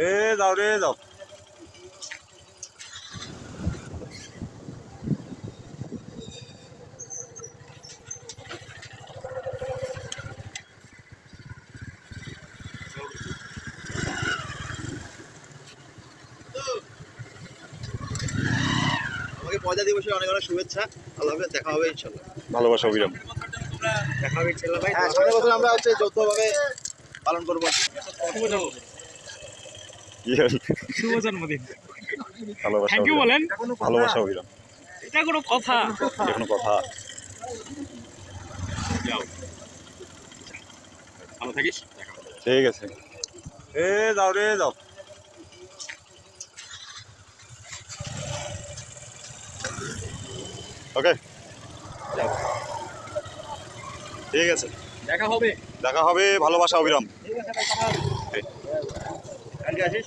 এ যাও রে যাও। আমাকে পয়লা দিবসের অনেক অনেক শুভেচ্ছা। আল্লাহ হাফেজ, দেখা হবে ইনশাল্লাহ। ভালোবাসা অবিরাম। দেখা হবে ইনশাল্লাহ ভাই। হ্যাঁ, সামনের বছর আমরা হচ্ছে যৌথভাবে পালন করবো। শুভ জন্মদিন। ভালোবাসা থ্যাংক ইউ বলেন। ভালোবাসা অবিরাম। এটা কোনো কথা? যে কোনো কথা। যাও, ভালো থাকিস। ঠিক আছে। এ যাও রে যাও। ওকে, যাও, ঠিক আছে। দেখা হবে। দেখা হবে, ভালোবাসা অবিরাম। কালকে আসিস।